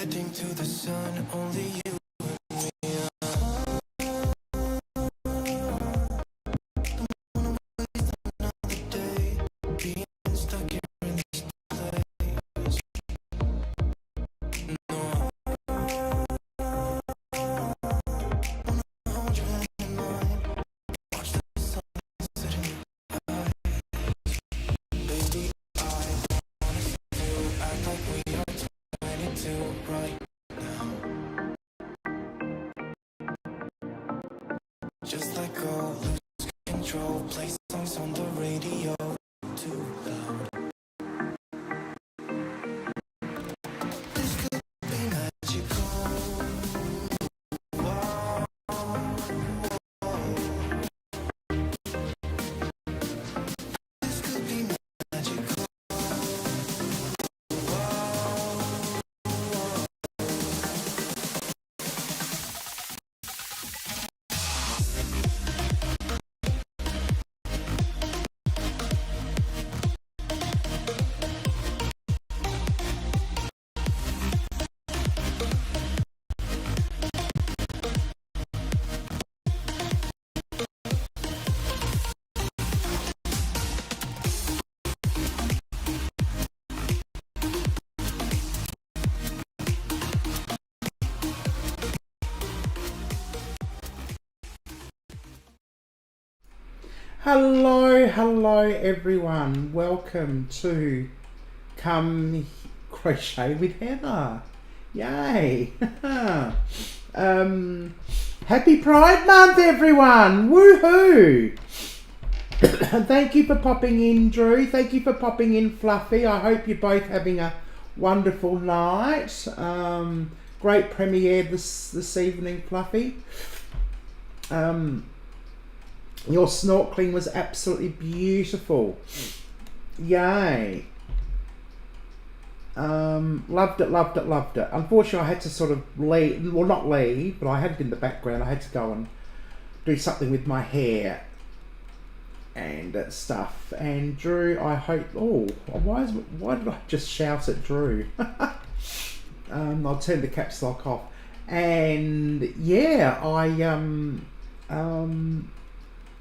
Heading to the sun, only you. Just let go, lose control. Play songs on the radio too loud. This could be magical. Wow. This could be magical. Hello everyone, welcome to Come Crochet with Heather. Yay. Happy Pride Month everyone, woohoo. Thank you for popping in, Drew. Thank you for popping in, Fluffy. I hope you're both having a wonderful night. Great premiere this evening, Fluffy. Your snorkeling was absolutely beautiful. Yay. Loved it. Unfortunately, I had to sort of leave, well not leave, but I had it in the background. I had to go and do something with my hair and stuff. And Drew, I hope, why did I just shout at Drew? I'll turn the caps lock off. And yeah,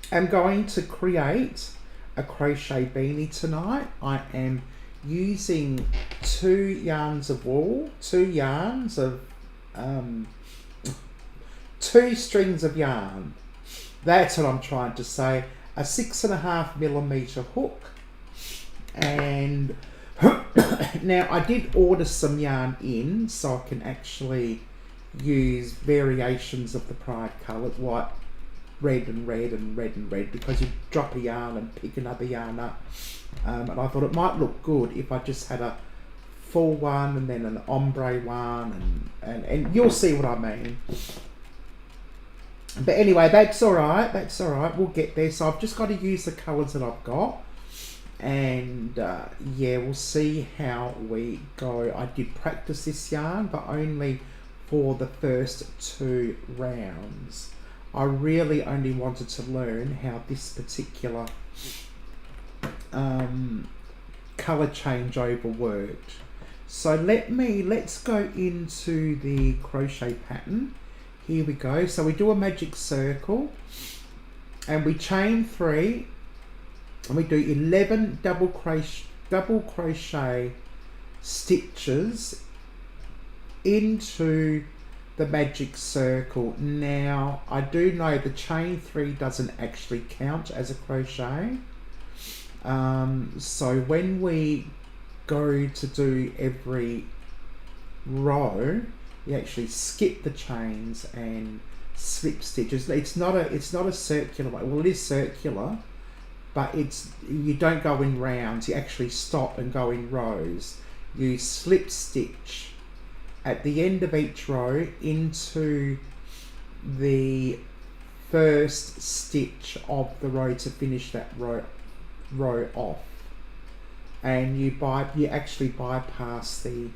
I'm going to create a crochet beanie tonight. I am using 2 yarns of wool, 2 strings of yarn. That's what I'm trying to say. A 6.5mm hook. And now I did order some yarn in so I can actually use variations of the pride colours, white, red and red and red and red, because you drop a yarn and pick another yarn up, and I thought it might look good if I just had a full one and then an ombre one, and you'll see what I mean. But anyway, that's all right, we'll get there. So I've just got to use the colours that I've got, and yeah, we'll see how we go. I did practice this yarn, but only for the first 2 rounds. I really only wanted to learn how this particular colour changeover worked. So let's go into the crochet pattern. Here we go. So we do a magic circle and we chain 3 and we do 11 double crochet stitches into the magic circle. Now I do know the chain 3 doesn't actually count as a crochet, so when we go to do every row, you actually skip the chains and slip stitches. It's not a circular way. Well, it is circular, but you don't go in rounds. You actually stop and go in rows. You slip stitch at the end of each row into the first stitch of the row to finish that row off, and you actually bypass the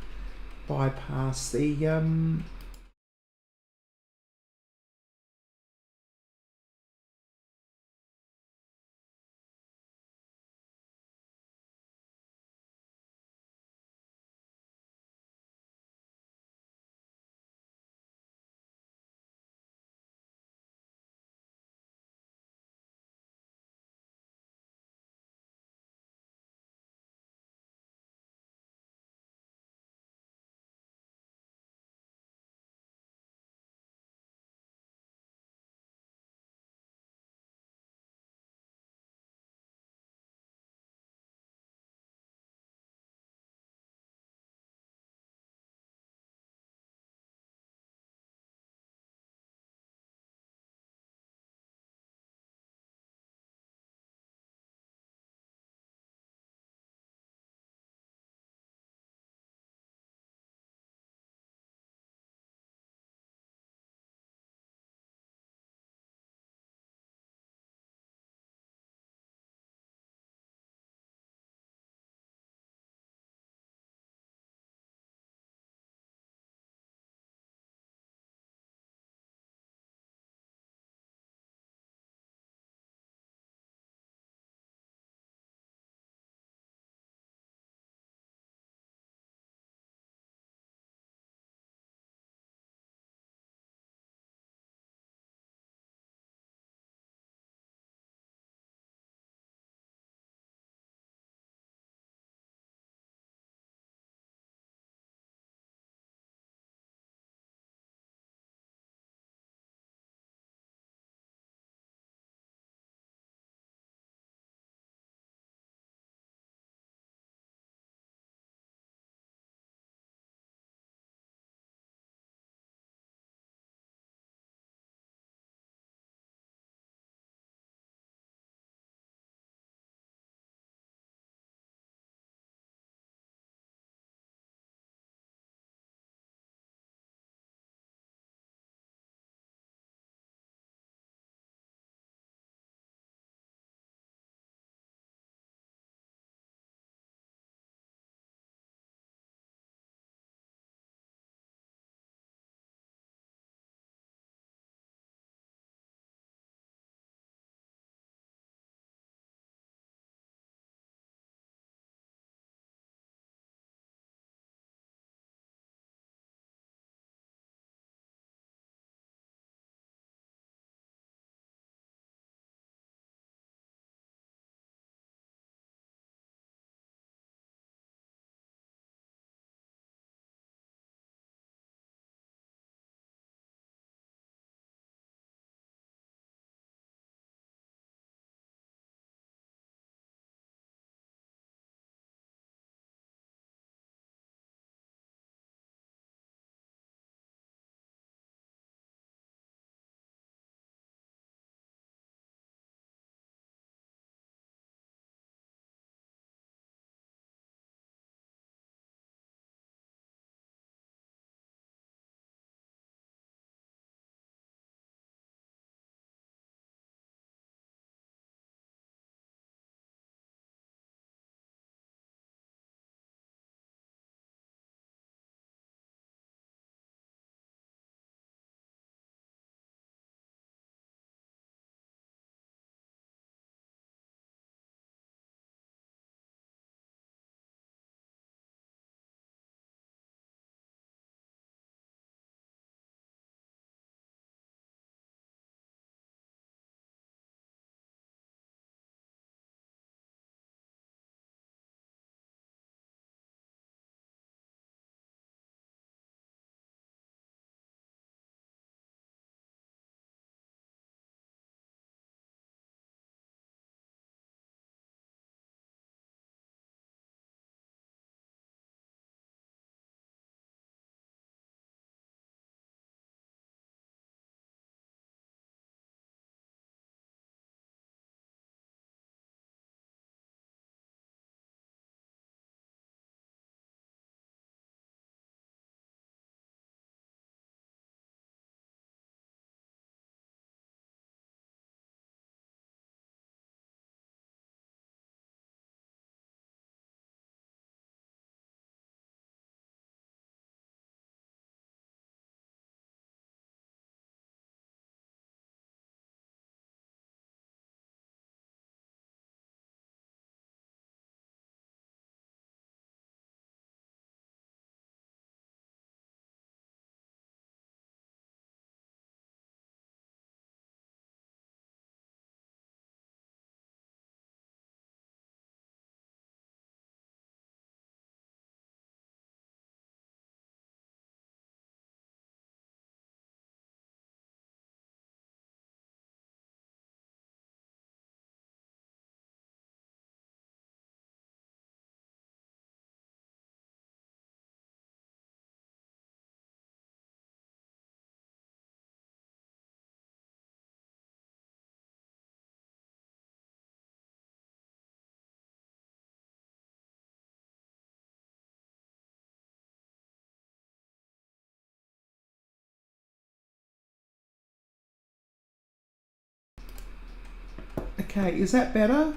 Okay, is that better?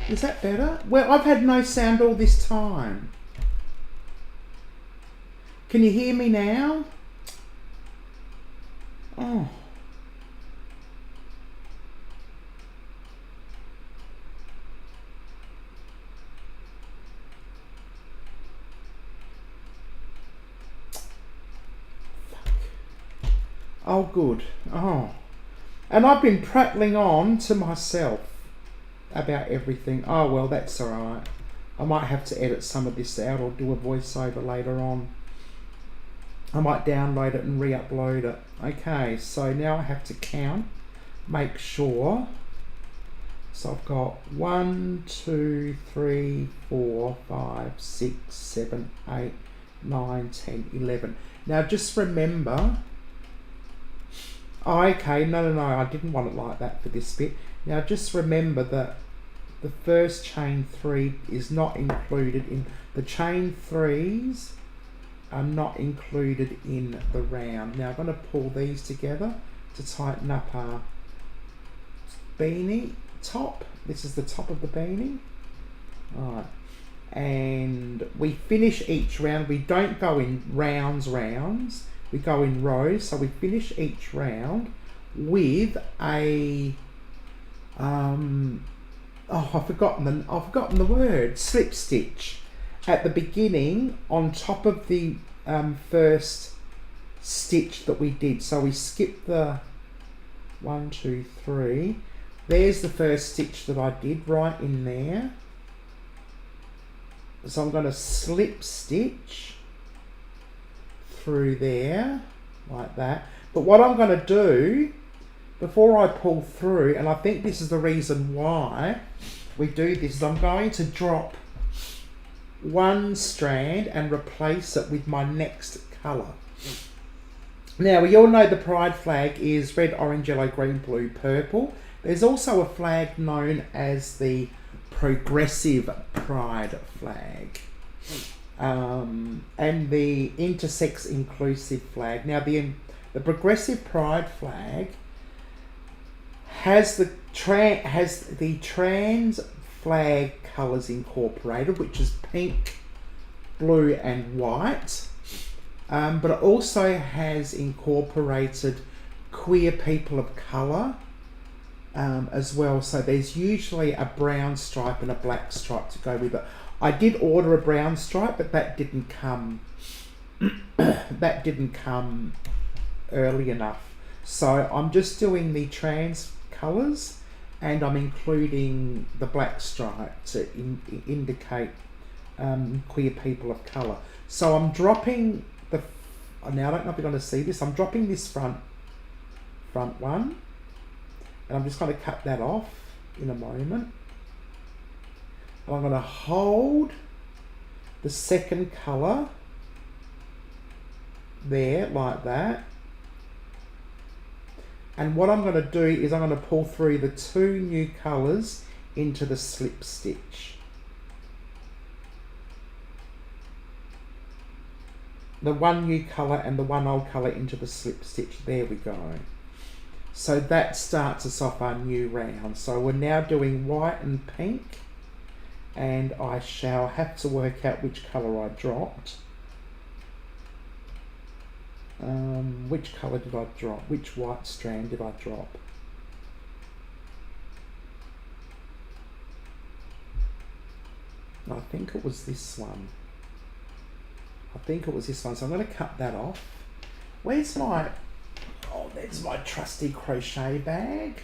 Is that better? Well, I've had no sound all this time. Can you hear me now? Oh. Oh, good. Oh. And I've been prattling on to myself about everything. Oh, well, that's alright. I might have to edit some of this out or do a voiceover later on. I might download it and re-upload it. Okay, so now I have to count. Make sure. So I've got 1, 2, 3, 4, 5, 6, 7, 8, 9, 10, 11. Now just remember... Oh, okay, no, I didn't want it like that for this bit. Now just remember that the first chain 3 is not included in... The chain 3s are not included in the round. Now I'm going to pull these together to tighten up our beanie top. This is the top of the beanie. Alright. And we finish each round. We don't go in rounds. We go in rows. So we finish each round with a I've forgotten the word. Slip stitch at the beginning on top of the first stitch that we did. So we skipped the 1, 2, 3. There's the first stitch that I did right in there. So I'm going to slip stitch through there like that. But what I'm going to do before I pull through, and I think this is the reason why we do this, is I'm going to drop one strand and replace it with my next colour. Now we all know the pride flag is red, orange, yellow, green, blue, purple. There's also a flag known as the progressive pride flag and the intersex inclusive flag. Now the progressive pride flag has the trans flag colours incorporated, which is pink, blue and white, but it also has incorporated queer people of colour as well. So there's usually a brown stripe and a black stripe to go with it. I did order a brown stripe, but that didn't come that didn't come early enough. So I'm just doing the trans colours and I'm including the black stripe to indicate queer people of colour. So I'm dropping the... Now I don't know if you're going to see this. I'm dropping this front one. And I'm just going to cut that off in a moment. And I'm going to hold the second colour there like that. And what I'm going to do is I'm going to pull through the two new colours into the slip stitch. The one new colour and the one old colour into the slip stitch. There we go. So that starts us off our new round. So we're now doing white and pink, and I shall have to work out which colour I dropped. Which colour did I drop? Which white strand did I drop? I think it was this one. So I'm going to cut that off. Where's my... Oh, there's my trusty crochet bag.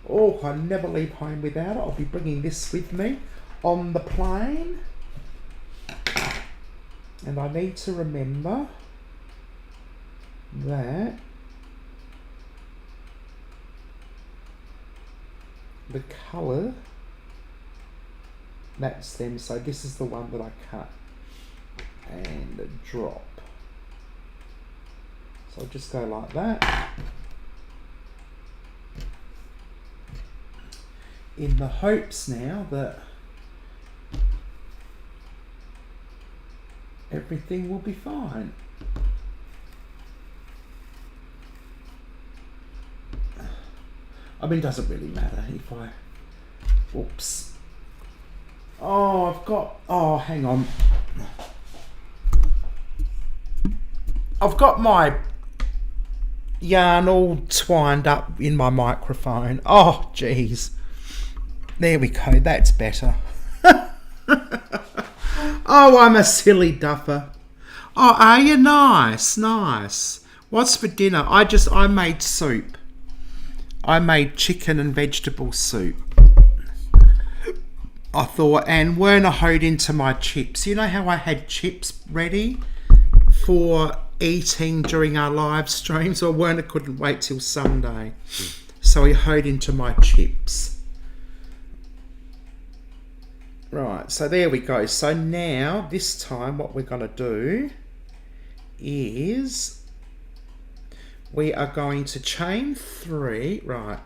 Oh, I never leave home without it. I'll be bringing this with me on the plane. And I need to remember that the colour, that's them. So this is the one that I cut and drop. So I'll just go like that, in the hopes now that everything will be fine. I mean, it doesn't really matter if I... Oops. Oh, I've got... Oh, hang on. I've got my yarn all twined up in my microphone. Oh, jeez. There we go. That's better. Oh, I'm a silly duffer. Oh, are you? Nice, nice. What's for dinner? I made soup. I made chicken and vegetable soup. I thought, and Werner hoed into my chips. You know how I had chips ready for eating during our live streams? Well, Werner couldn't wait till Sunday. So he hoed into my chips. Right, so there we go. So now, this time, what we're going to do is we are going to chain 3. Right.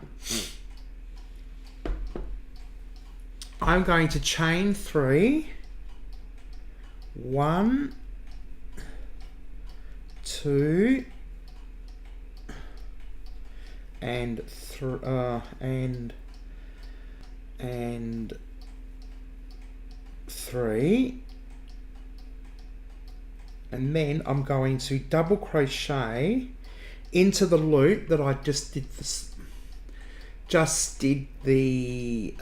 I'm going to chain 3. 1, 2, and 3, and then I'm going to double crochet into the loop that I just did the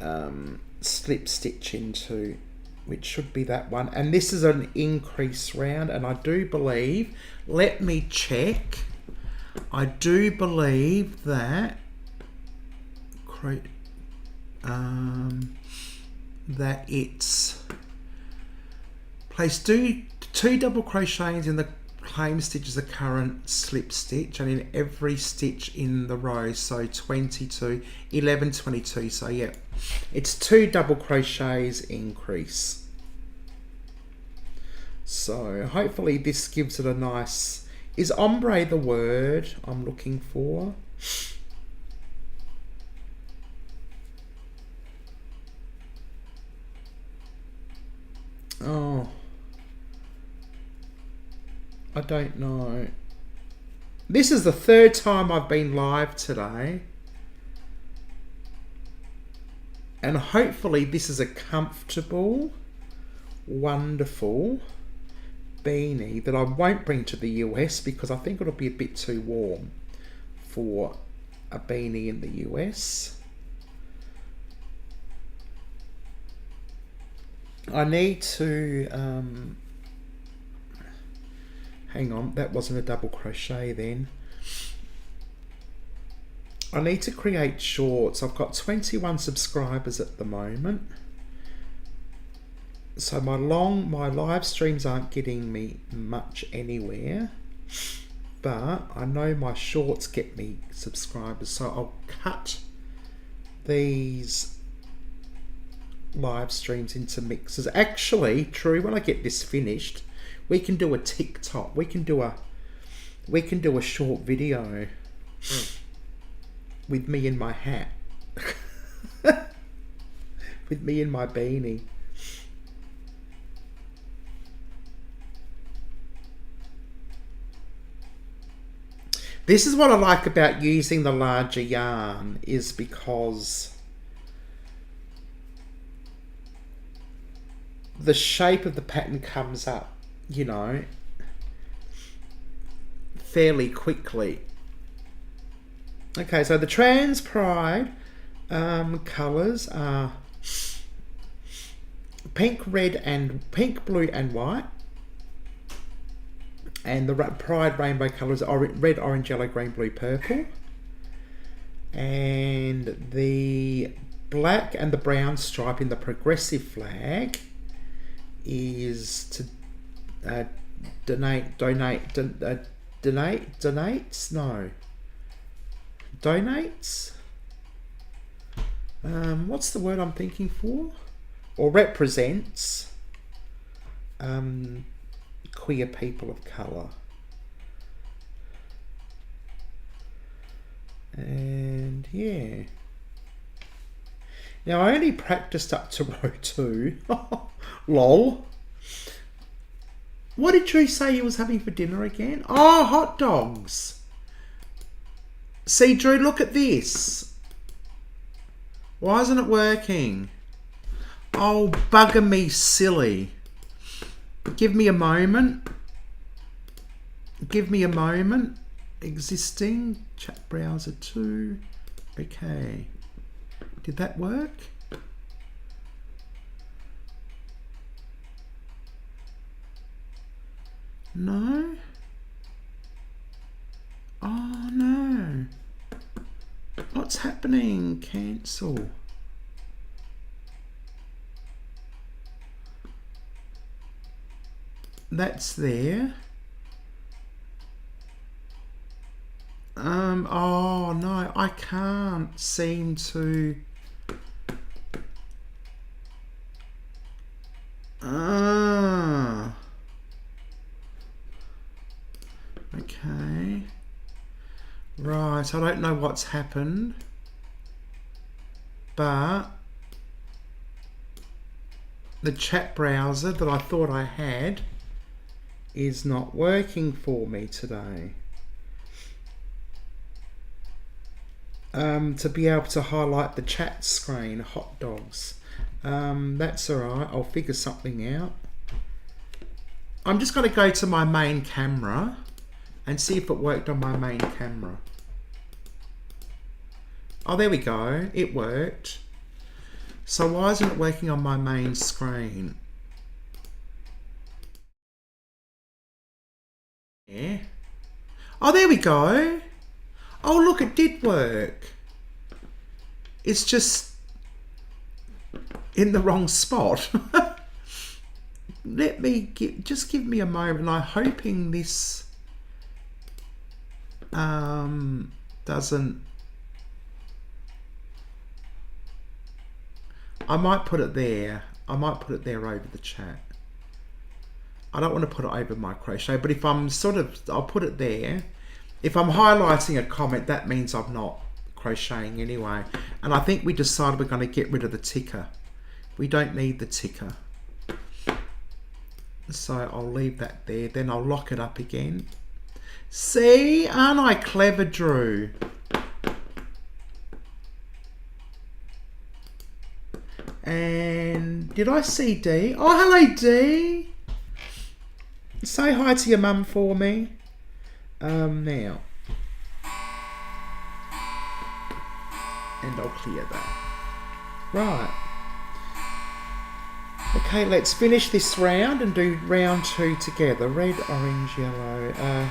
slip stitch into, which should be that one. And this is an increase round, and I do believe, let me check, I do believe that that it's place 2 double crochets in the claim stitch is the current slip stitch, and in every stitch in the row, so 22, 11, 22. So yeah, it's 2 double crochets increase. So hopefully this gives it a nice, is ombre the word I'm looking for? Oh, I don't know. This is the 3rd time I've been live today. And hopefully this is a comfortable, wonderful beanie that I won't bring to the US, because I think it'll be a bit too warm for a beanie in the US. I need to hang on, that wasn't a double crochet then. I need to create shorts. I've got 21 subscribers at the moment, so my live streams aren't getting me much anywhere, but I know my shorts get me subscribers, so I'll cut these live streams into mixes. Actually, true, when I get this finished, we can do a TikTok. We can do a short video with me in my hat. With me in my beanie. This is what I like about using the larger yarn, is because the shape of the pattern comes up, you know, fairly quickly. Okay, so the Trans Pride colours are pink, blue and white. And the Pride Rainbow colours are red, orange, yellow, green, blue, purple. And the black and the brown stripe in the Progressive flag is to donates. What's the word I'm thinking for? Or represents queer people of colour. And yeah. Now I only practiced up to row 2. Lol. What did you say you was having for dinner again? Oh, hot dogs. See, Drew, look at this. Why isn't it working? Oh, bugger me silly. Give me a moment. Give me a moment. Existing. Chat browser 2. Okay. Did that work? No? Oh no. What's happening? Cancel. That's there. Oh no, I can't seem to. Okay. Right, I don't know what's happened, but the chat browser that I thought I had is not working for me today. To be able to highlight the chat screen, hot dogs. That's alright, I'll figure something out. I'm just going to go to my main camera and see if it worked on my main camera. Oh, there we go, it worked. So why isn't it working on my main screen? Yeah. Oh, there we go. Oh, look, it did work. It's just in the wrong spot. Let me just give me a moment. I'm hoping this doesn't. I might put it there. I might put it there over the chat. I don't want to put it over my crochet, but if I'm I'll put it there. If I'm highlighting a comment, that means I'm not crocheting anyway. And I think we decided we're going to get rid of the ticker. We don't need the ticker. So I'll leave that there. Then I'll lock it up again. See? Aren't I clever, Drew? And did I see Dee? Oh, hello, Dee. Say hi to your mum for me. Now. And I'll clear that. Right. Okay, let's finish this round and do round 2 together. Red, orange, yellow.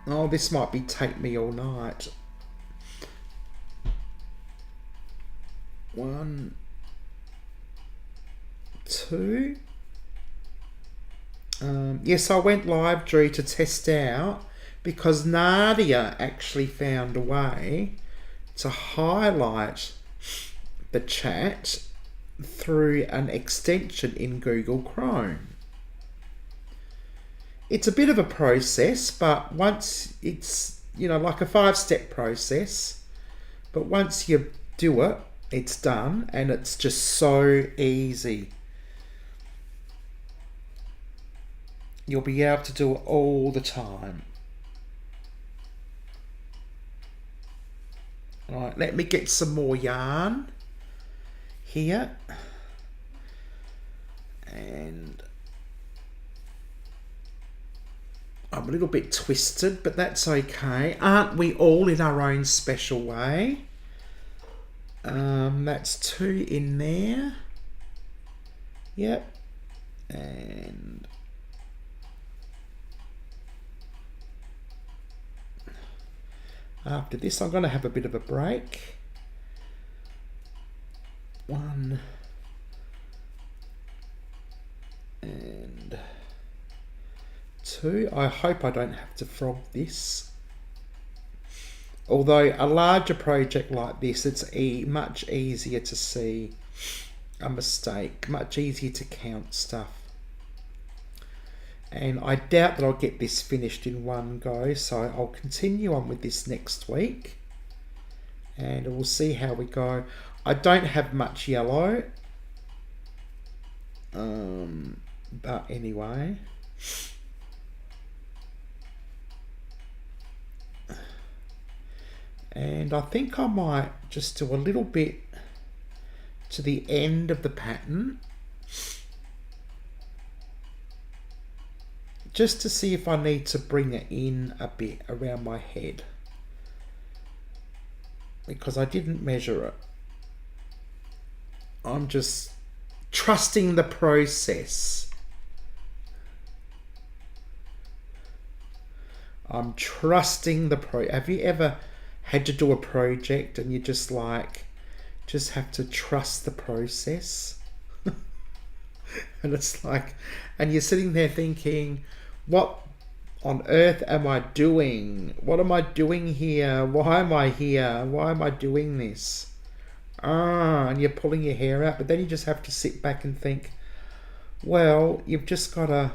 Oh, this might be take me all night. 1, 2. Yes, I went live, Drew, to test out because Nadia actually found a way to highlight the chat through an extension in Google Chrome. It's a bit of a process, but once it's, like a 5-step process, but once you do it, it's done and it's just so easy. You'll be able to do it all the time. Right, let me get some more yarn here. And I'm a little bit twisted, but that's okay. Aren't we all in our own special way? That's 2 in there. Yep. And after this, I'm going to have a bit of a break. 1 and 2. I hope I don't have to frog this. Although a larger project like this, it's much easier to see a mistake, much easier to count stuff. And I doubt that I'll get this finished in one go, so I'll continue on with this next week and we'll see how we go. I don't have much yellow, but anyway. And I think I might just do a little bit to the end of the pattern, just to see if I need to bring it in a bit around my head, because I didn't measure it. I'm just trusting the process. I'm trusting the Have you ever had to do a project and you just have to trust the process? And it's like, and you're sitting there thinking, what on earth am I doing? What am I doing here? Why am I here? Why am I doing this? And you're pulling your hair out, but then you just have to sit back and think, well, you've just got to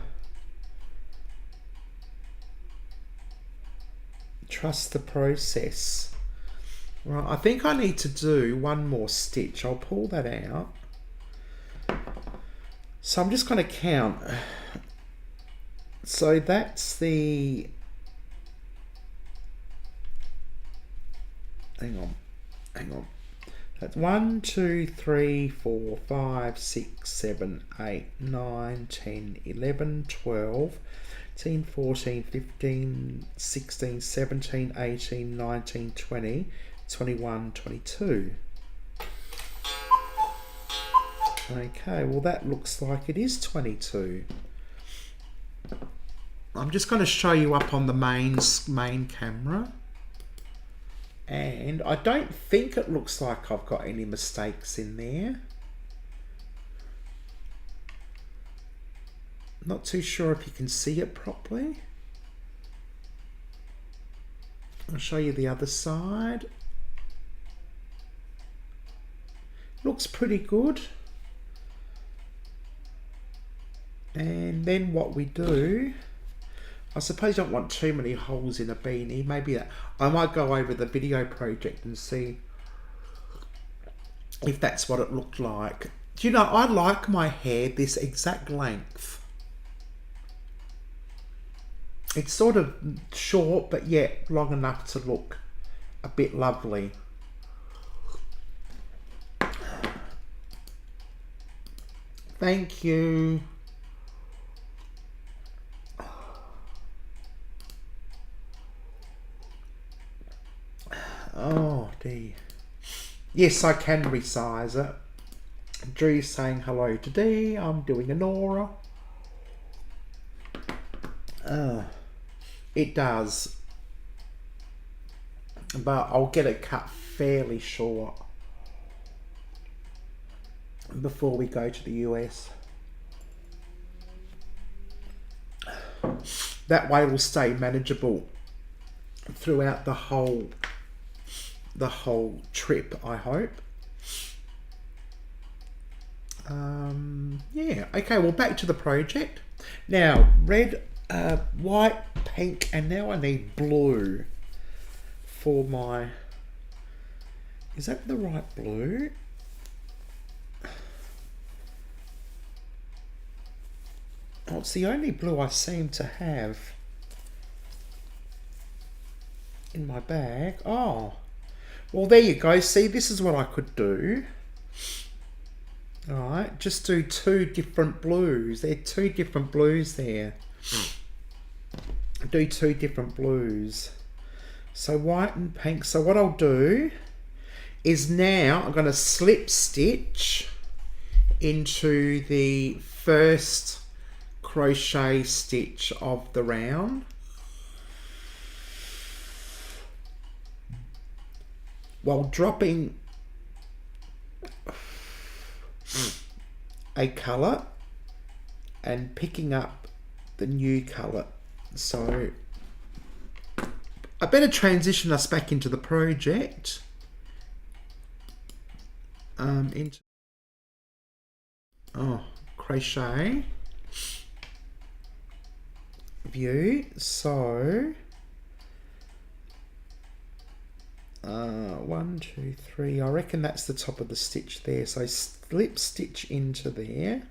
trust the process. Right, I think I need to do one more stitch. I'll pull that out. So I'm just going to count. So that's the, hang on. That's 1, 2, 3, 4, 5, 6, 7, 8, 9, 10, 11, 12, 13, 14, 15, 16, 17, 18, 19, 20, 21, 22. Okay, well that looks like it is 22. I'm just going to show you up on the main camera. And I don't think it looks like I've got any mistakes in there. Not too sure if you can see it properly. I'll show you the other side. Looks pretty good. And then what we do, I suppose you don't want too many holes in a beanie. Maybe that, I might go over the video project and see if that's what it looked like. Do you know, I like my hair this exact length. It's sort of short, but yet long enough to look a bit lovely. Thank you. Oh dear. Yes, I can resize it. Drew's saying hello today. I'm doing an aura. It does. But I'll get it cut fairly short before we go to the US. That way it will stay manageable throughout the whole trip, I hope. Yeah, okay, well, back to the project. Now, red, white, pink, and now I need blue for my, is that the right blue? Oh, it's the only blue I seem to have in my bag. Oh, well, there you go. See, this is what I could do. All right, just do two different blues. There are two different blues there. Do two different blues. So white and pink. So what I'll do is now I'm going to slip stitch into the first crochet stitch of the round. While dropping a colour and picking up the new colour. So I better transition us back into the project. Into crochet view. So 1, 2, 3. I reckon that's the top of the stitch there. So slip stitch into there.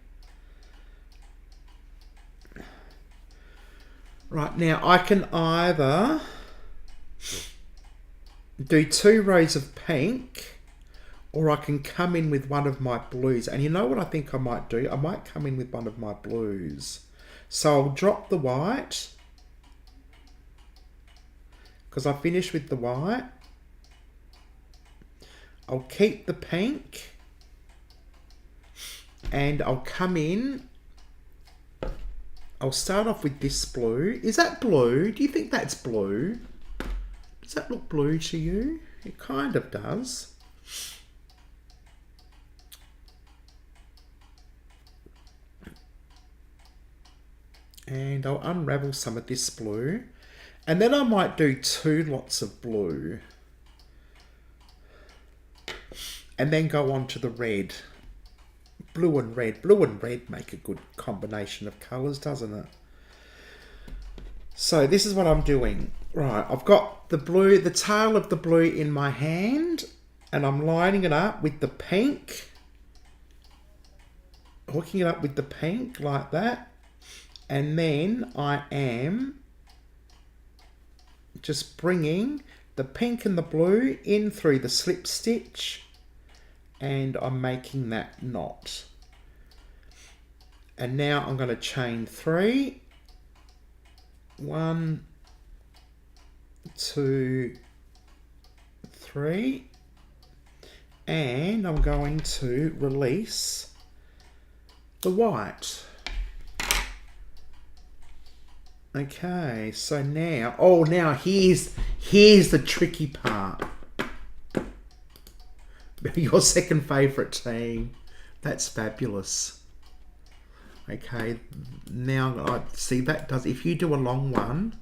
Right, now I can either do 2 rows of pink, or I can come in with one of my blues. And you know what I think I might do? I might come in with one of my blues. So I'll drop the white, because I finished with the white. I'll keep the pink, and I'll come in. I'll start off with this blue. Is that blue? Do you think that's blue? Does that look blue to you? It kind of does. And I'll unravel some of this blue. And then I might do 2 lots of blue. And then go on to the red. Blue and red. Blue and red make a good combination of colours, doesn't it? So this is what I'm doing. Right, I've got the blue, the tail of the blue in my hand, and I'm lining it up with the pink. Hooking it up with the pink like that. And then I am just bringing the pink and the blue in through the slip stitch, and I'm making that knot. And now I'm going to chain 3. 1, 2, 3, and I'm going to release the white. Okay, so now, now here's the tricky part. Your second favourite team. That's fabulous. Okay, now I see that does, if you do a long one,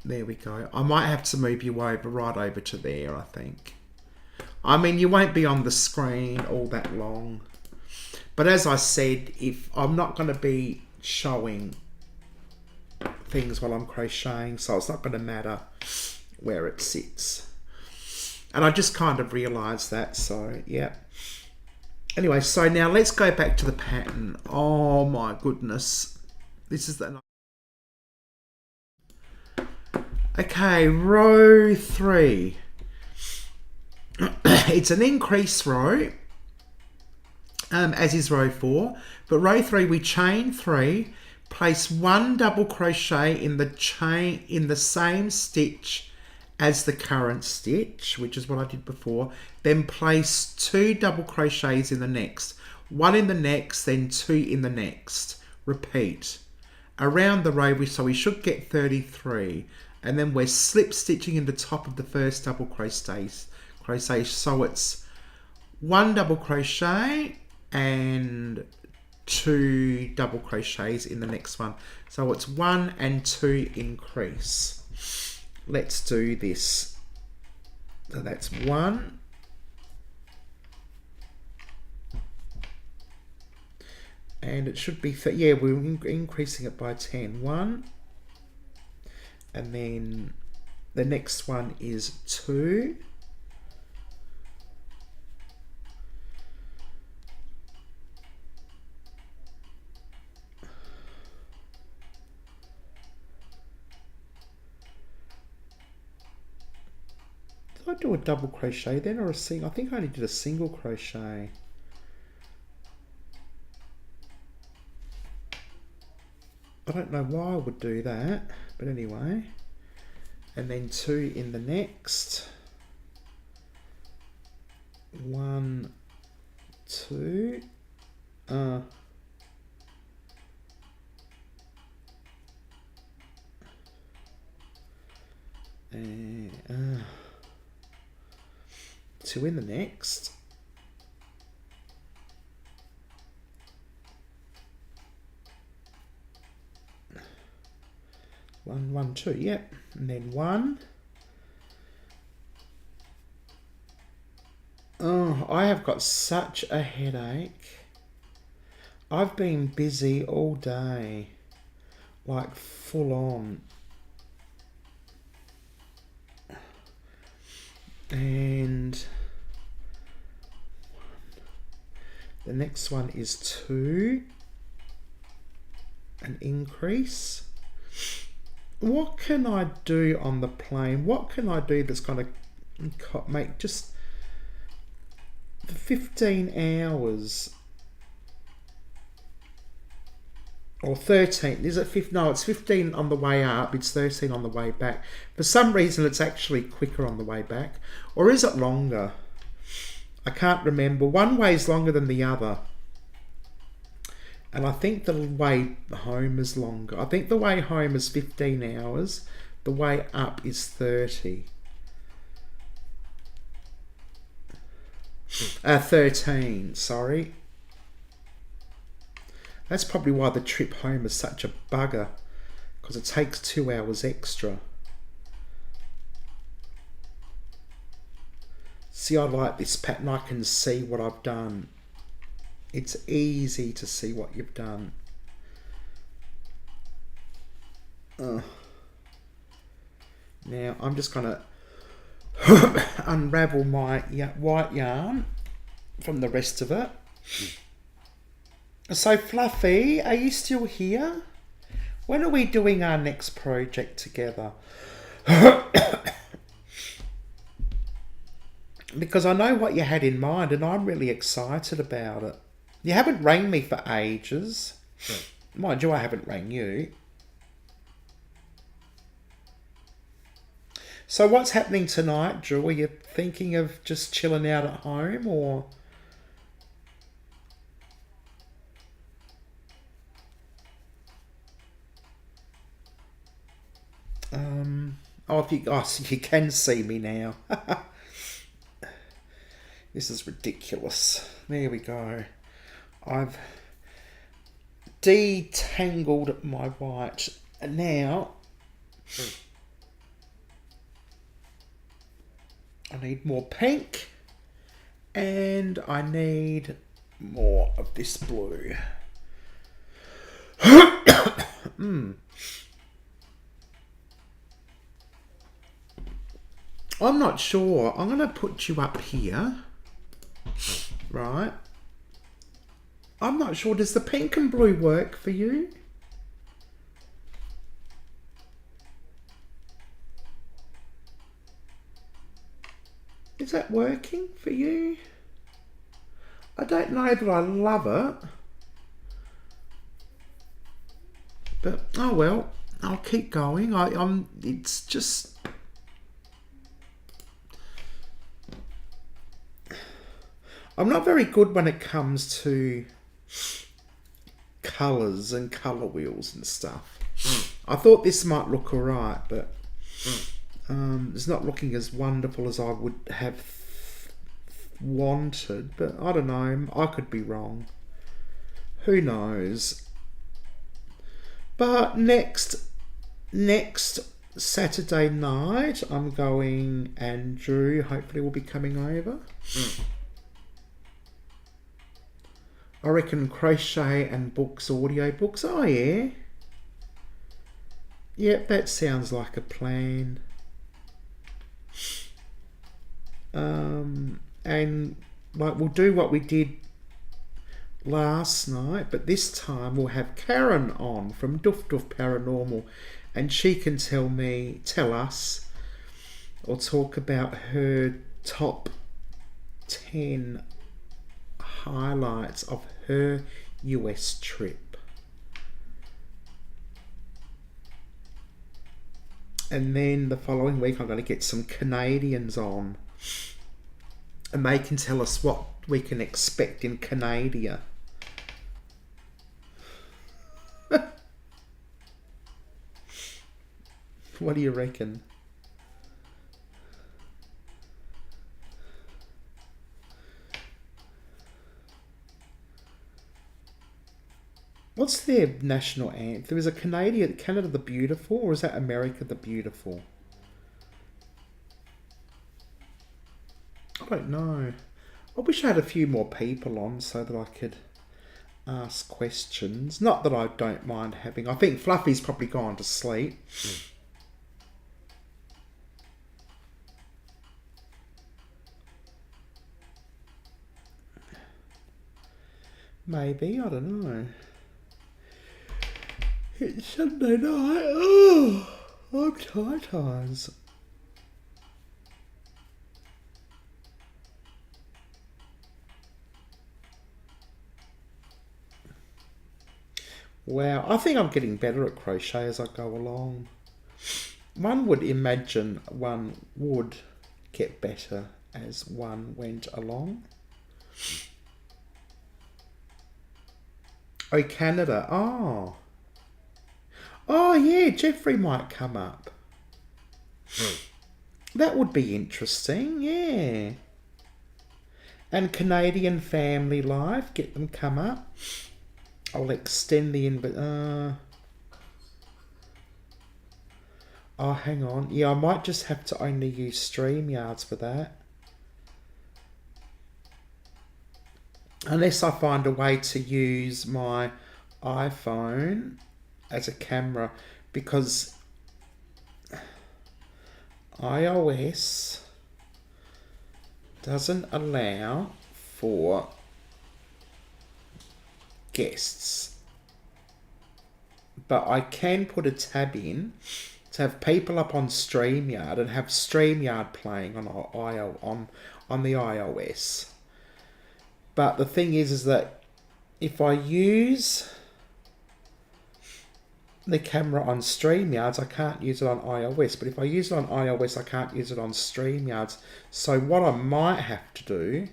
there we go. I might have to move you over, right over to there, I think. I mean, you won't be on the screen all that long. But as I said, if I'm not going to be showing things while I'm crocheting, so it's not going to matter where it sits. And I just kind of realised that, so yeah. Anyway, so now let's go back to the pattern. Oh my goodness. This is the... Okay, row 3. It's an increase row, as is row 4. But row 3, we chain 3, place 1 double crochet in the chain in the same stitch as the current stitch, which is what I did before. Then place 2 double crochets in the next. 1 in the next, then 2 in the next. Repeat. Around the row, so we should get 33. And then we're slip stitching in the top of the first double crochet. So it's 1 double crochet and 2 double crochets in the next one. So it's 1 and 2 increase. Let's do this. So that's 1. And it should be, yeah, we're increasing it by 10. 1. And then the next one is 2. Did I do a double crochet then, or a single? I think I only did a single crochet. I don't know why I would do that, but anyway. And then 2 in the next. 1, 2. And 2 in the next. 1, 1, 2, yep. And then 1. Oh, I have got such a headache. I've been busy all day, like full on. And the next one is 2, an increase. what can I do on the plane? What can I do that's going to make just 15 hours? Or 13, is it 15? No, it's 15 on the way up, it's 13 on the way back. For some reason it's actually quicker on the way back. Or is it longer? I can't remember. One way is longer than the other. And I think the way home is longer. I think the way home is 15 hours. The way up is 30. 13, sorry. That's probably why the trip home is such a bugger, because it takes 2 hours extra. See, I like this pattern. I can see what I've done. It's easy to see what you've done. Now I'm just going to unravel my white yarn from the rest of it. So Fluffy, are you still here? When are we doing our next project together? Because I know what you had in mind and I'm really excited about it. You haven't rang me for ages. Mind you, I haven't rang you. So what's happening tonight, Drew? Are you thinking of just chilling out at home, or... so you can see me now. This is ridiculous. There we go. I've detangled my white. And now I need more pink and I need more of this blue. I'm not sure. I'm going to put you up here. Right. I'm not sure. Does the pink and blue work for you? Is that working for you? I don't know that I love it. But, oh well. I'll keep going. It's just... I'm not very good when it comes to colours and colour wheels and stuff. I thought this might look alright, but it's not looking as wonderful as I would have wanted. But I don't know, I could be wrong. Who knows? But next Saturday night, I'm going, and Drew hopefully will be coming over. I reckon crochet and books, audio books. Oh yeah. Yep, that sounds like a plan. And like we'll do what we did last night, but this time we'll have Karen on from Doof Doof Paranormal, and she can tell us, or talk about her top 10 highlights of her US trip. And then the following week I'm going to get some Canadians on, and they can tell us what we can expect in Canada. What do you reckon? What's their national anthem? Is it Canada the Beautiful, or is that America the Beautiful? I don't know. I wish I had a few more people on so that I could ask questions. Not that I don't mind having. I think Fluffy's probably gone to sleep. Maybe, I don't know. It's Sunday night. Oh, I'm tired. Wow, I think I'm getting better at crochet as I go along. One would imagine one would get better as one went along. Oh, Canada. Oh. Oh, yeah, Jeffrey might come up. That would be interesting, yeah. And Canadian family life, get them come up. I'll extend the oh, hang on. Yeah, I might just have to only use StreamYards for that. Unless I find a way to use my iPhone as a camera, because iOS doesn't allow for guests. But I can put a tab in to have people up on StreamYard and have StreamYard playing on the iOS. But the thing is that if I use the camera on StreamYards, I can't use it on iOS. But if I use it on iOS, I can't use it on StreamYards. So what I might have to do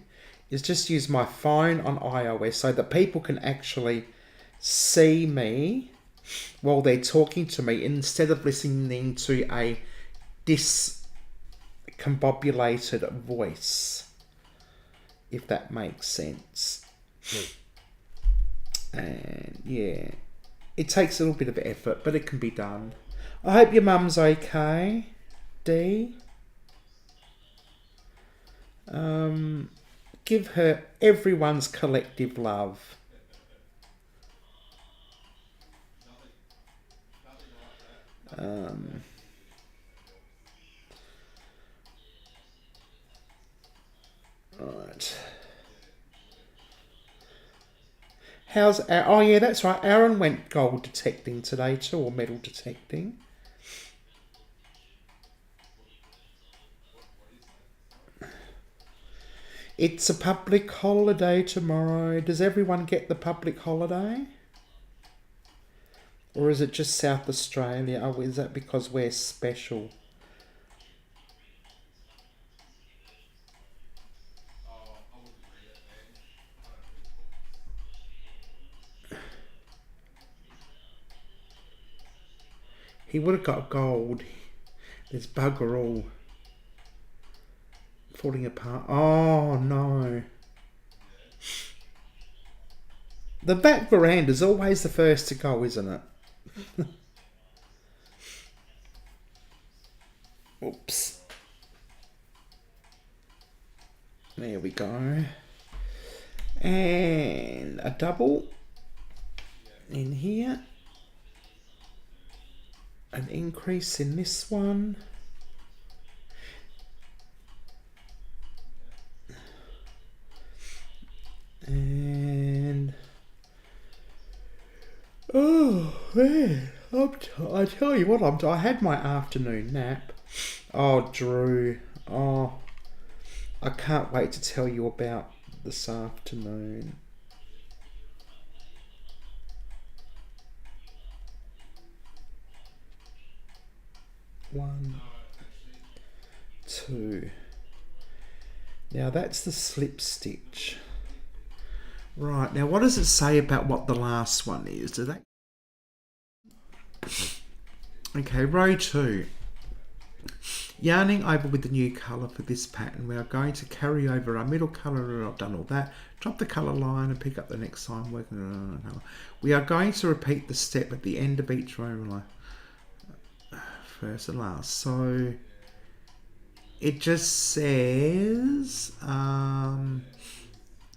is just use my phone on iOS so that people can actually see me while they're talking to me, instead of listening to a discombobulated voice, if that makes sense. And yeah, it takes a little bit of effort, but it can be done. I hope your mum's okay, Dee. Give her everyone's collective love. Right. How's... Oh, yeah, that's right. Aaron went gold detecting today too, or metal detecting. It's a public holiday tomorrow. Does everyone get the public holiday? Or is it just South Australia? Oh, is that because we're special? He would have got gold. There's bugger all. Falling apart. Oh, no. The back veranda's always the first to go, isn't it? Oops. There we go. And a double in here. An increase in this one. And oh man, I tell you what, I had my afternoon nap. Oh, Drew. Oh, I can't wait to tell you about this afternoon. One, two. Now that's the slip stitch. Right, now what does it say about what the last one is? Does that... Okay, row 2. Yarning over with the new colour for this pattern. We are going to carry over our middle colour. I've done all that. Drop the colour line and pick up the next line. Working on colour. We are going to repeat the step at the end of each row. First and last. So it just says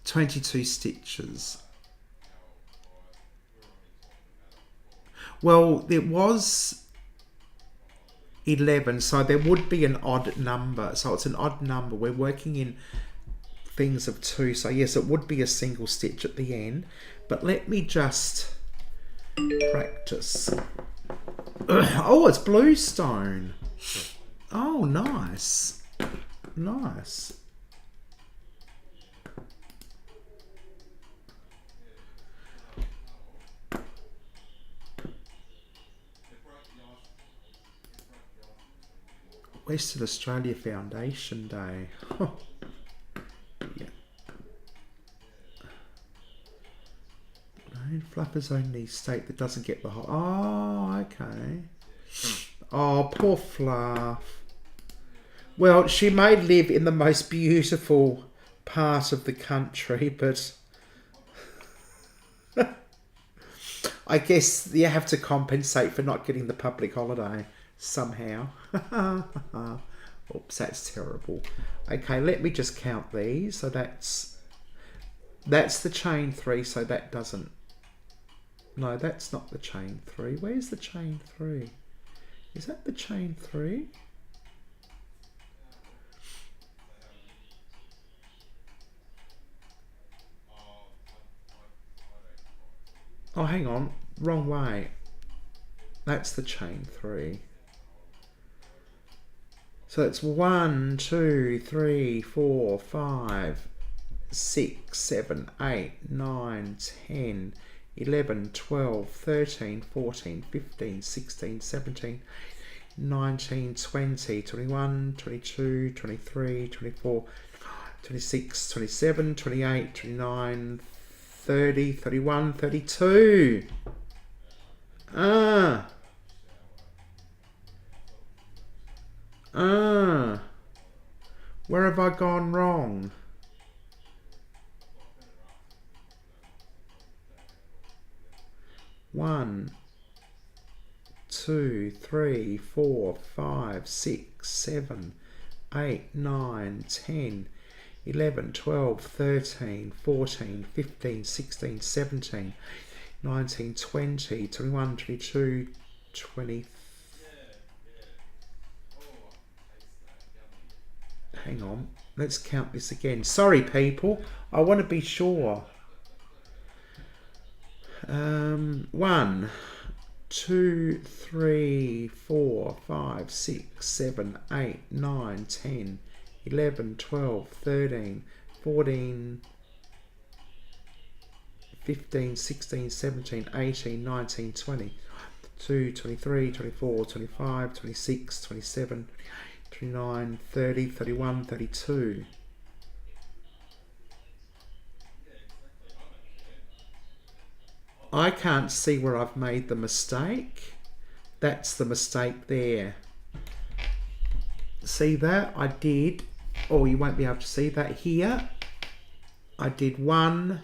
22 stitches. Well, there was 11, so there would be an odd number. So it's an odd number. We're working in things of 2. So yes, it would be a single stitch at the end. But let me just practice. Oh, it's bluestone. Oh, nice. Nice. Western Australia Foundation Day. Huh. Yeah. No, Fluffer's only state that doesn't get the whole. Oh, okay. Oh, poor Fluff. Well, she may live in the most beautiful part of the country, but I guess you have to compensate for not getting the public holiday somehow. Oops, that's terrible. Okay, let me just count these. So that's the chain 3, so that doesn't. No, that's not the chain 3. Where's the chain 3? Is that the chain 3? Oh, hang on. Wrong way. That's the chain 3. So it's 1, 2, 3, 4, 5, 6, 7, 8, 9, 10, 11, 12, 13, 14, 15, 16, 17, 19, 20, 21, 22, 23, 24, 26, 27, 28, 29, 30, 31, 32. Where have I gone wrong? One, 2, 3, 4, 5, 6, 7, 8, 9, 10, 11, 12, 13, 14, 15, 16, 17, 19, 20, 21, 22, 20. Hang on, let's count this again. Sorry, people, I want to be sure. 1, 2, 3, 4, 5, 6, 7, 8, 9, 10, 11, 12, 13, 14, 15, 16, 17, 18, 19, 20, 22, 23, 24, 25, 26, 27, 29, 30, 31, 32. I can't see where I've made the mistake. That's the mistake there. See that? I did. Oh, you won't be able to see that here. I did 1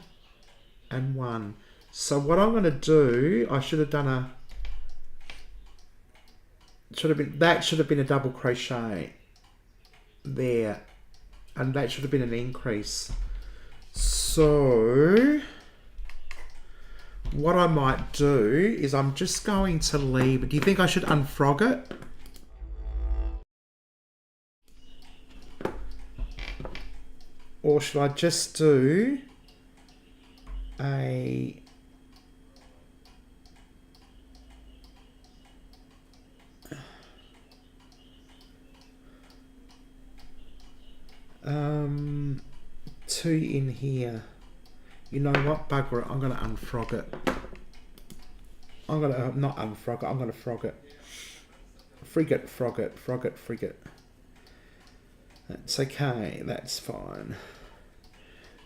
and 1. So what I'm going to do, I should have done a... That should have been a double crochet there. And that should have been an increase. So... what I might do is I'm just going to leave. Do you think I should unfrog it? Or should I just do a... two in here? You know what, bugger it, I'm going to unfrog it. I'm going to, not unfrog it, I'm going to frog it. Frigate, frog it, frog it, frigate. That's okay, that's fine.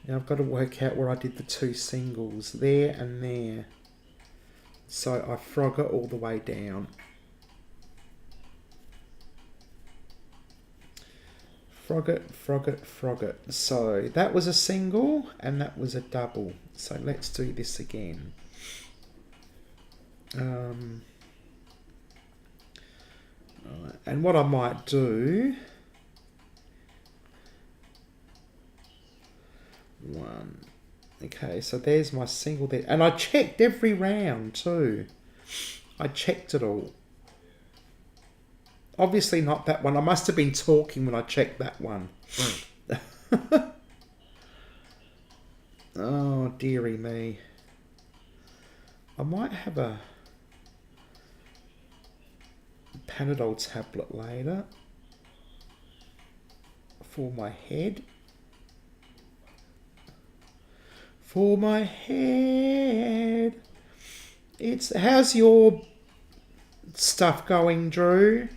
Now I've got to work out where I did the 2 singles, there and there. So I frog it all the way down. Frog it, frog it, frog it. So that was a single and that was a double. So let's do this again. And what I might do... 1. Okay, so there's my single there. And I checked every round too. I checked it all. Obviously not that one. I must have been talking when I checked that one. Oh, dearie me. I might have a... Panadol tablet later for my head. For my head. How's your stuff going, Drew?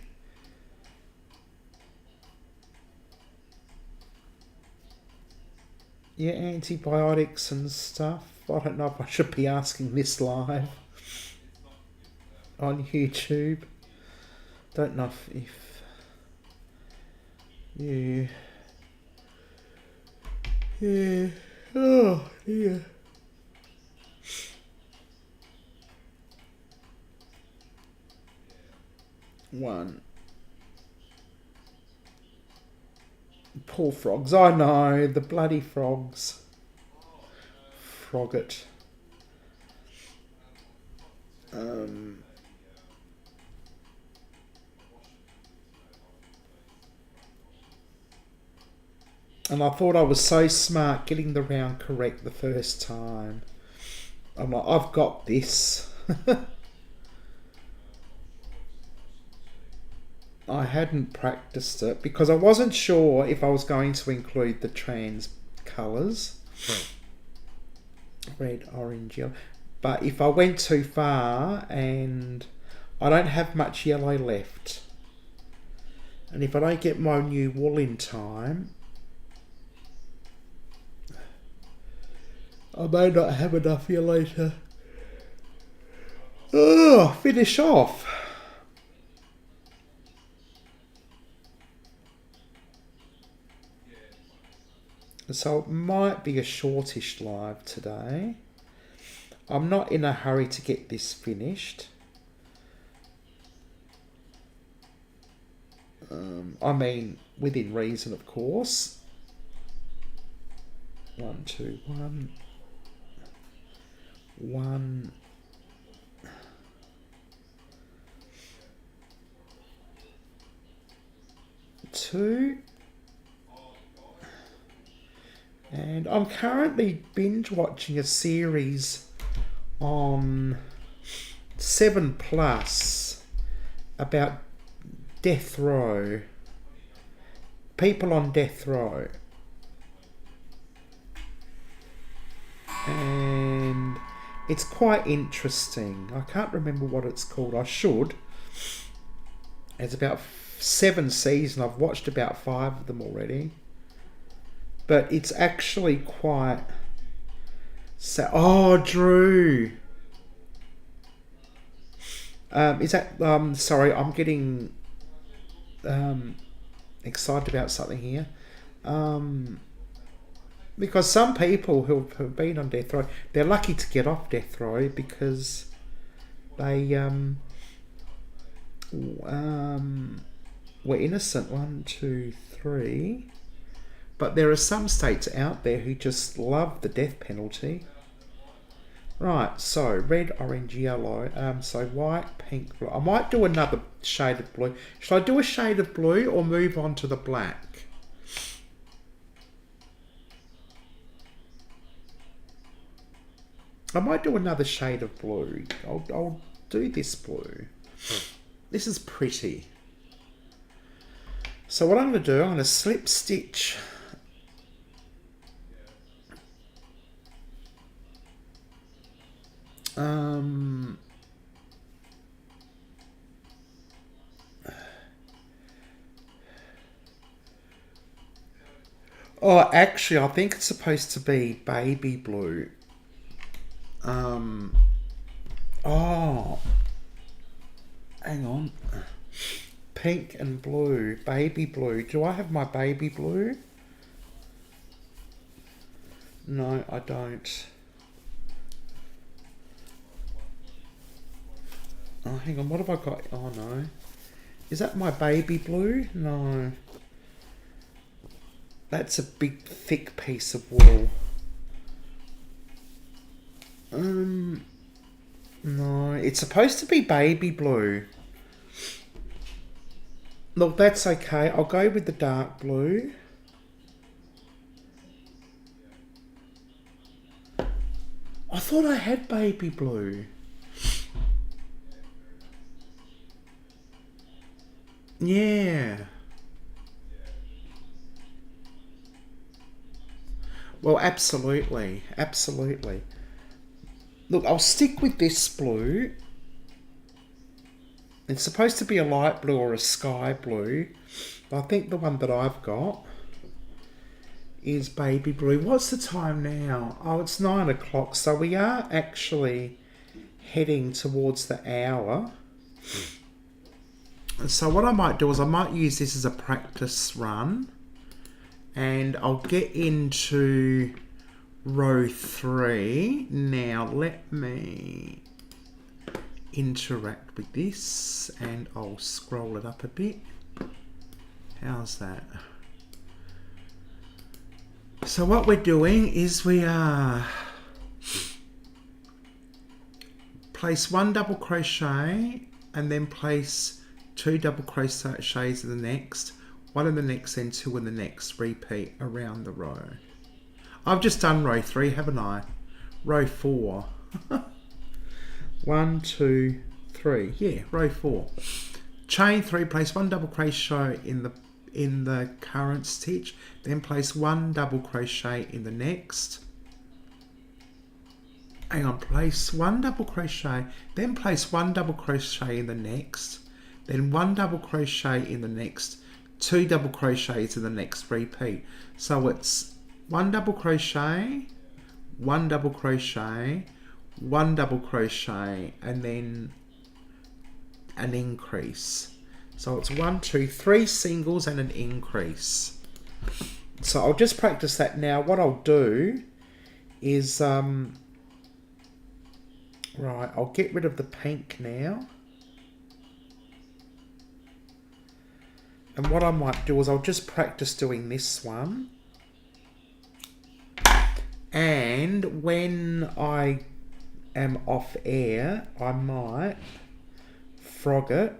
Yeah, antibiotics and stuff. I don't know if I should be asking this live on YouTube. Don't know if yeah. Yeah. Oh, yeah. One. Poor frogs. I know, the bloody frogs. Frogget. And I thought I was so smart getting the round correct the first time. I'm like, I've got this. I hadn't practiced it because I wasn't sure if I was going to include the trans colours. Red, orange, yellow. But if I went too far and I don't have much yellow left, and if I don't get my new wool in time, I may not have enough yellow to finish off. So it might be a shortish live today. I'm not in a hurry to get this finished. I mean, within reason, of course. 1, 2, 1. 1. 2. And I'm currently binge watching a series on 7 Plus about death row. People on death row. And it's quite interesting. I can't remember what it's called. I should. It's about 7 seasons. I've watched about 5 of them already. But it's actually quite... Oh, Drew! Is that... sorry, I'm getting excited about something here. Because some people who have been on death row, they're lucky to get off death row because they were innocent. 1, 2, 3... But there are some states out there who just love the death penalty. Right, so red, orange, yellow. So white, pink, blue. I might do another shade of blue. Should I do a shade of blue or move on to the black? I might do another shade of blue. I'll do this blue. This is pretty. So what I'm going to do, I'm going to slip stitch oh, actually, I think it's supposed to be baby blue. Oh, hang on. Pink and blue, baby blue. Do I have my baby blue? No, I don't. Oh, hang on, what have I got? Oh, no. Is that my baby blue? No. That's a big, thick piece of wool. No, it's supposed to be baby blue. Look, that's okay. I'll go with the dark blue. I thought I had baby blue. Yeah. Well, absolutely. Absolutely. Look, I'll stick with this blue. It's supposed to be a light blue or a sky blue. I think the one that I've got is baby blue. What's the time now? Oh, it's 9 o'clock. So we are actually heading towards the hour. So what I might do is I might use this as a practice run. And I'll get into row 3. Now let me interact with this and I'll scroll it up a bit. How's that? So what we're doing is we are place 1 double crochet and then place 2 double crochets in the next, 1 in the next, then 2 in the next. Repeat around the row. I've just done row 3, haven't I? Row 4. 1, 2, 3. Yeah, row 4. Chain 3, place 1 double crochet in the current stitch, then place 1 double crochet in the next. Hang on, place 1 double crochet, then place 1 double crochet in the next, then 1 double crochet in the next, 2 double crochets in the next. Repeat. So it's 1 double crochet, 1 double crochet, 1 double crochet, and then an increase. So it's 1, 2, 3 singles and an increase. So I'll just practice that now. What I'll do is, right, I'll get rid of the pink now. And what I might do is I'll just practice doing this one. And when I am off air, I might frog it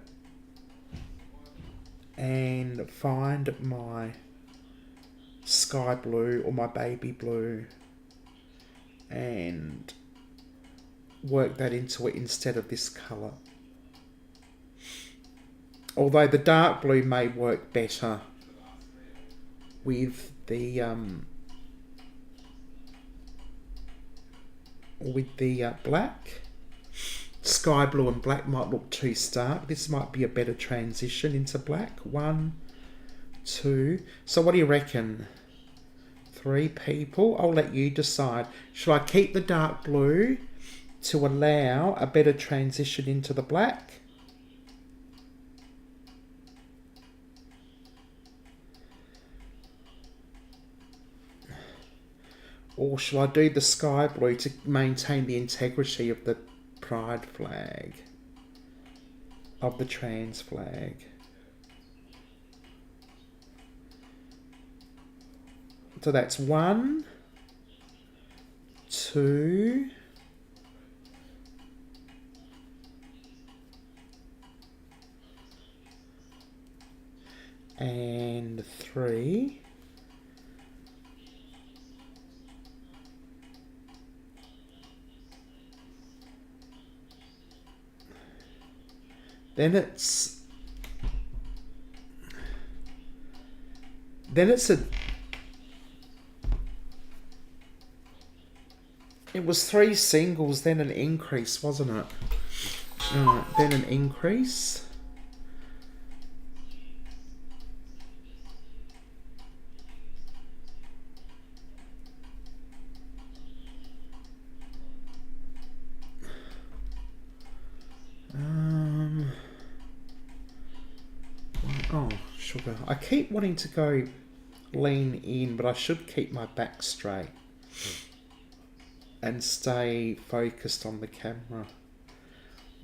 and find my sky blue or my baby blue and work that into it instead of this colour. Although the dark blue may work better with the black. Sky blue and black might look too stark. This might be a better transition into black. 1, 2. So what do you reckon? 3 people? I'll let you decide. Shall I keep the dark blue to allow a better transition into the black? Or shall I do the sky blue to maintain the integrity of the pride flag? Of the trans flag? So that's 1, 2, and 3. Then it's it was 3 singles, then an increase, wasn't it? Alright, then an increase. Oh, sugar. I keep wanting to go lean in, but I should keep my back straight and stay focused on the camera.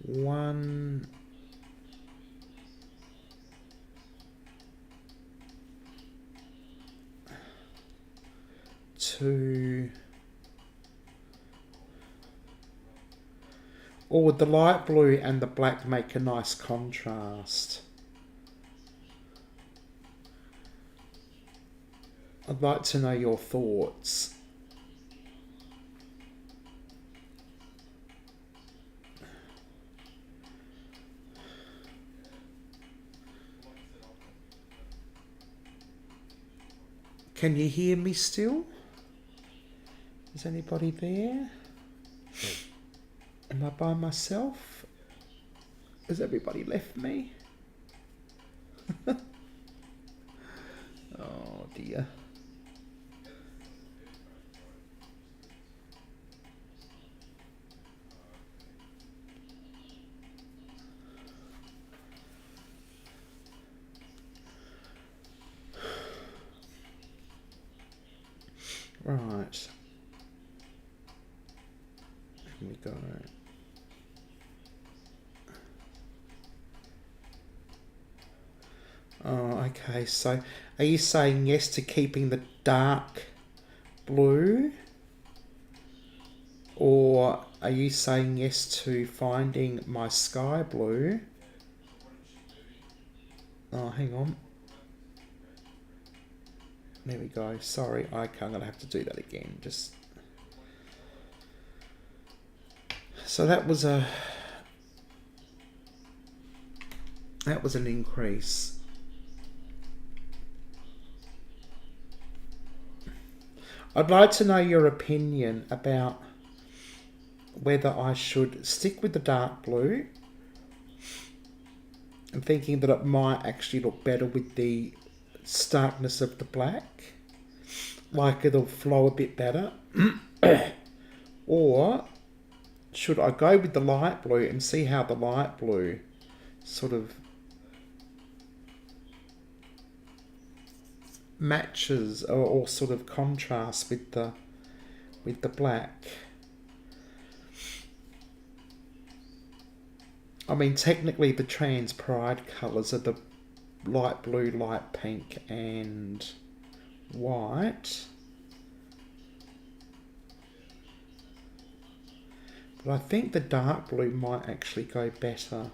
1, 2. Or would the light blue and the black make a nice contrast? I'd like to know your thoughts. Can you hear me still? Is anybody there? Am I by myself? Has everybody left me? Oh dear. Right. Here we go. Oh, okay. So, are you saying yes to keeping the dark blue? Or are you saying yes to finding my sky blue? Oh, hang on. There we go. Sorry, I'm going to have to do that again. Just so that was an increase. I'd like to know your opinion about whether I should stick with the dark blue. I'm thinking that it might actually look better with the starkness of the black. Like it'll flow a bit better. Or should I go with the light blue and see how the light blue sort of matches or sort of contrasts with the black? I mean, technically the trans pride colours are the light blue, light pink and white. But I think the dark blue might actually go better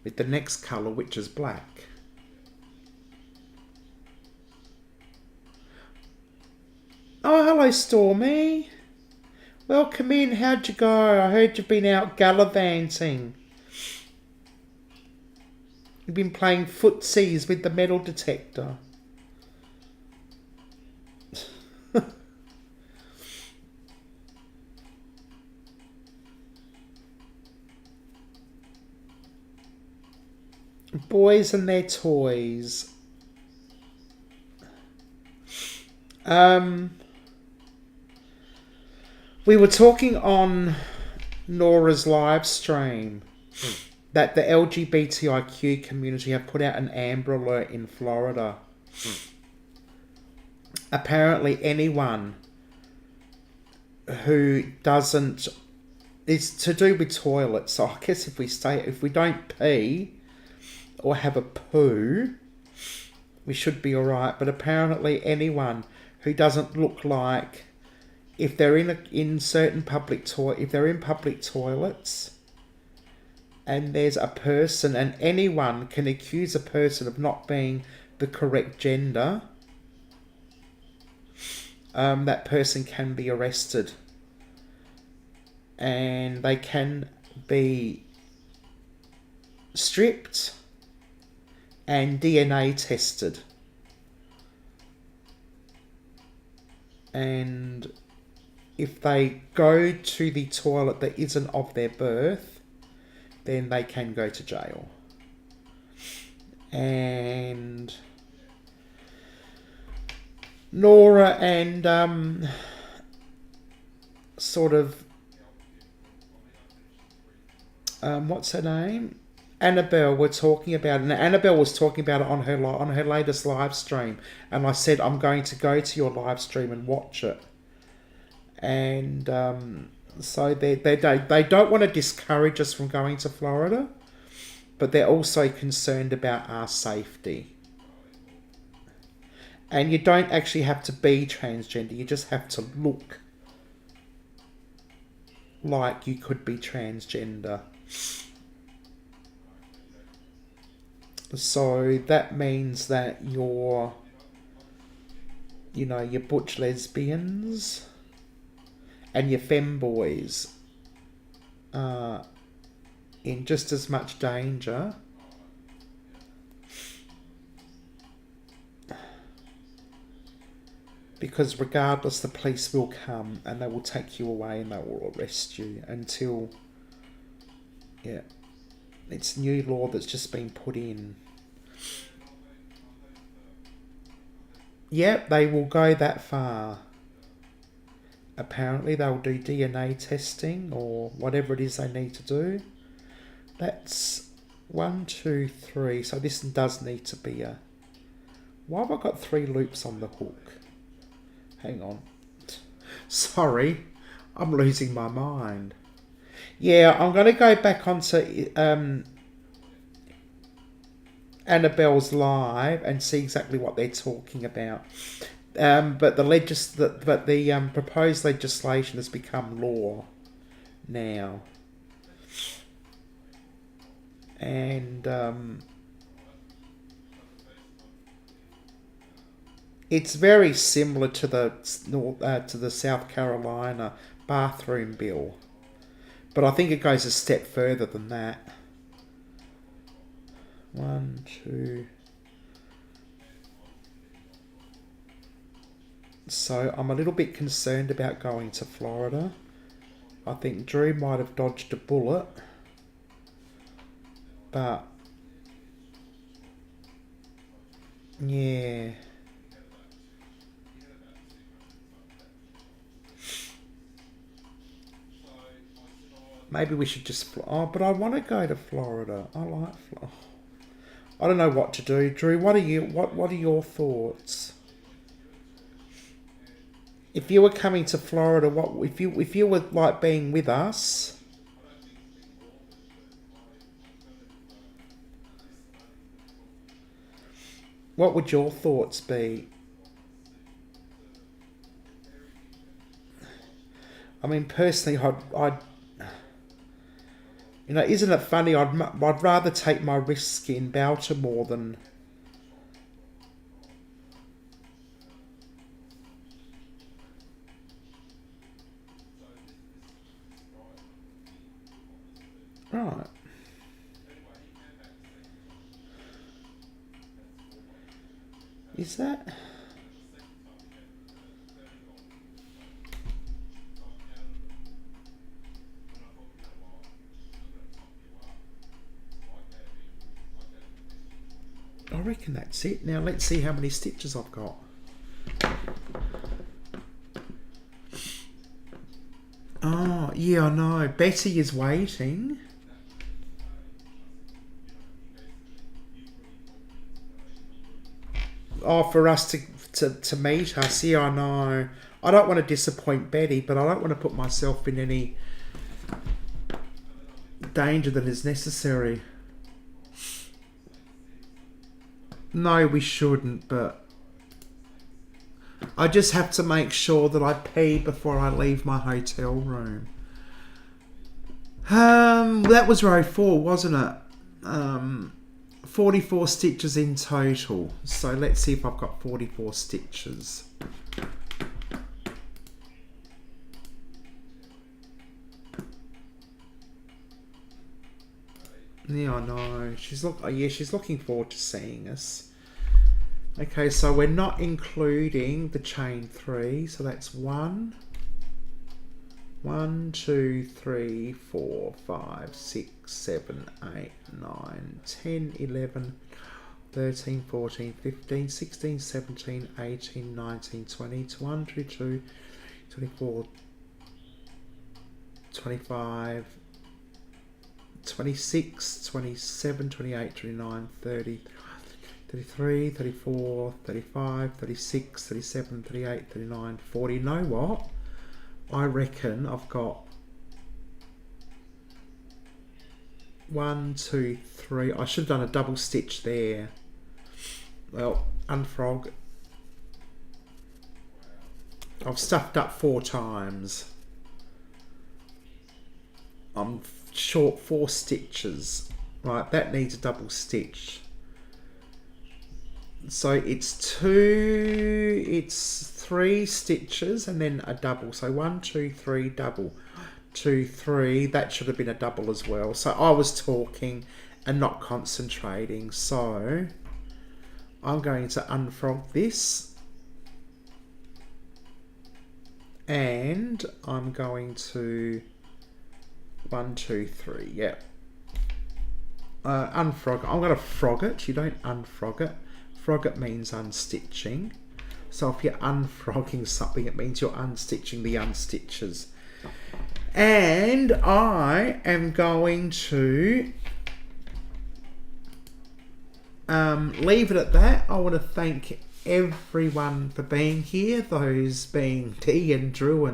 with the next colour, which is black. Oh, hello Stormy. Welcome in. How'd you go? I heard you've been out gallivanting. You've been playing footsies with the metal detector. Boys and their toys. We were talking on Nora's live stream that the LGBTIQ community have put out an Amber Alert in Florida. Apparently anyone who doesn't... It's to do with toilets. So I guess if we don't pee or have a poo, we should be alright. But apparently anyone who doesn't look like... If they're in public toilets and there's a person, and anyone can accuse a person of not being the correct gender, that person can be arrested and they can be stripped and DNA tested. And if they go to the toilet that isn't of their birth, then they can go to jail. And Nora and what's her name? Annabelle were talking about it, and Annabelle was talking about it on her latest live stream. And I said, I'm going to go to your live stream and watch it. And so they don't want to discourage us from going to Florida, but they're also concerned about our safety. And you don't actually have to be transgender, you just have to look like you could be transgender. So that means that your butch lesbians and your femboys are in just as much danger because regardless, the police will come and they will take you away and they will arrest you until, yeah, it's new law that's just been put in. Yep, they will go that far. Apparently they'll do DNA testing or whatever it is they need to do. That's 1, 2, 3. So this does need to be a... Why have I got 3 loops on the hook? Hang on. Sorry, I'm losing my mind. Yeah, I'm going to go back onto Annabelle's live and see exactly what they're talking about. But the proposed legislation has become law now, and it's very similar to the South Carolina bathroom bill, but I think it goes a step further than that. 1, 2. So I'm a little bit concerned about going to Florida. I think Drew might have dodged a bullet, but yeah. Maybe we should just... Oh, but I want to go to Florida. I like Florida. I don't know what to do. Drew, what are your thoughts? If you were coming to Florida, what if you were like being with us? What would your thoughts be? I mean, personally, I'd you know, isn't it funny? I'd rather take my risk in Baltimore than... Right. Is that... I reckon that's it. Now let's see how many stitches I've got. Oh, yeah, I know. Betty is waiting. Oh, for us to meet us. Yeah, I know. I don't want to disappoint Betty, but I don't want to put myself in any danger that is necessary. No, we shouldn't, but I just have to make sure that I pee before I leave my hotel room. That was row 4, wasn't it? 44 stitches in total. So let's see if I've got 44 stitches. Yeah, I know. She's looking forward to seeing us. Okay, so we're not including the chain 3, so that's 1, 2, 3, 4, 5, 6, 7, 8, 9, 10, 11, 13, 14, 15, 16, 17, 18, 19, 20, 21, 22, 24, 25, 26, 27, 28, 29, 30, 33, 34, 35, 36, 37, 38, 39, 40. You know what? I reckon I've got 1, 2, 3. I should have done a double stitch there. Well, unfrog. I've stuffed up 4 times. I'm short 4 stitches. Right, that needs a double stitch. So it's 3 stitches and then a double. So 1, 2, 3, double. 2, 3. That should have been a double as well. So I was talking and not concentrating. So I'm going to unfrog this. And I'm going to 1, 2, 3. Yep. Unfrog. I'm going to frog it. You don't unfrog it. Frog it means unstitching. So if you're unfrogging something, it means you're unstitching the unstitches. And I am going to leave it at that. I want to thank everyone for being here. Those being Dee and Drew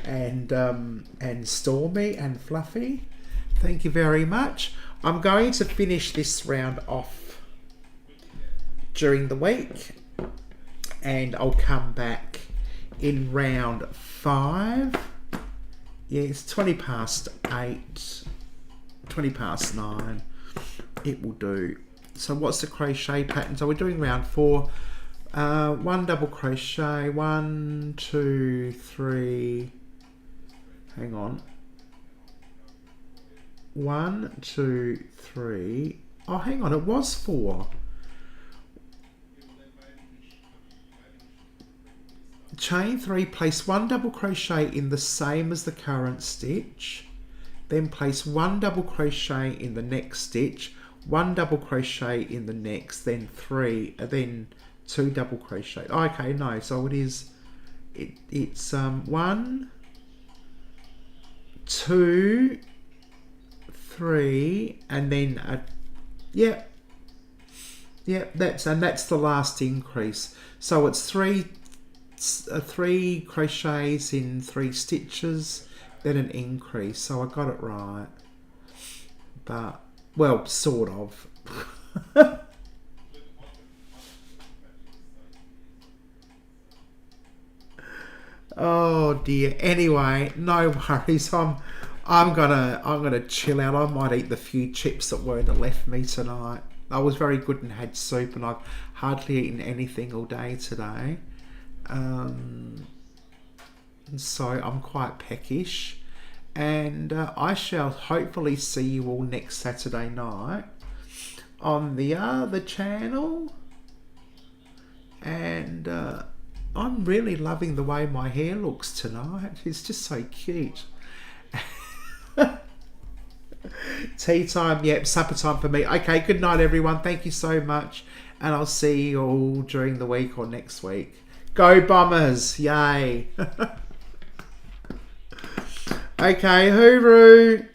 and Stormy and Fluffy. Thank you very much. I'm going to finish this round off during the week, and I'll come back in round 5. Yeah, it's 20 past 8, 20 past 9. It will do. So what's the crochet patterns? So we're doing round 4. 1 double crochet, 1, 2, 3. Hang on. 1, 2, 3. Oh, hang on, it was 4. Chain 3, place 1 double crochet in the same as the current stitch, then place 1 double crochet in the next stitch, 1 double crochet in the next, then 3, then 2 double crochet. Okay, no, so it's 1, 2, 3, and then that's the last increase. So it's 3 crochets in 3 stitches, then an increase. So I got it right, but well, sort of. Oh dear. Anyway, no worries. I'm gonna chill out. I might eat the few chips that weren't left me tonight. I was very good and had soup, and I've hardly eaten anything all day today. So I'm quite peckish, and I shall hopefully see you all next Saturday night on the other channel. And I'm really loving the way my hair looks tonight. It's just so cute. Tea time, yep, supper time for me. Okay, good night everyone. Thank you so much, and I'll see you all during the week or next week. Go Bombers! Yay! Okay, hooroo!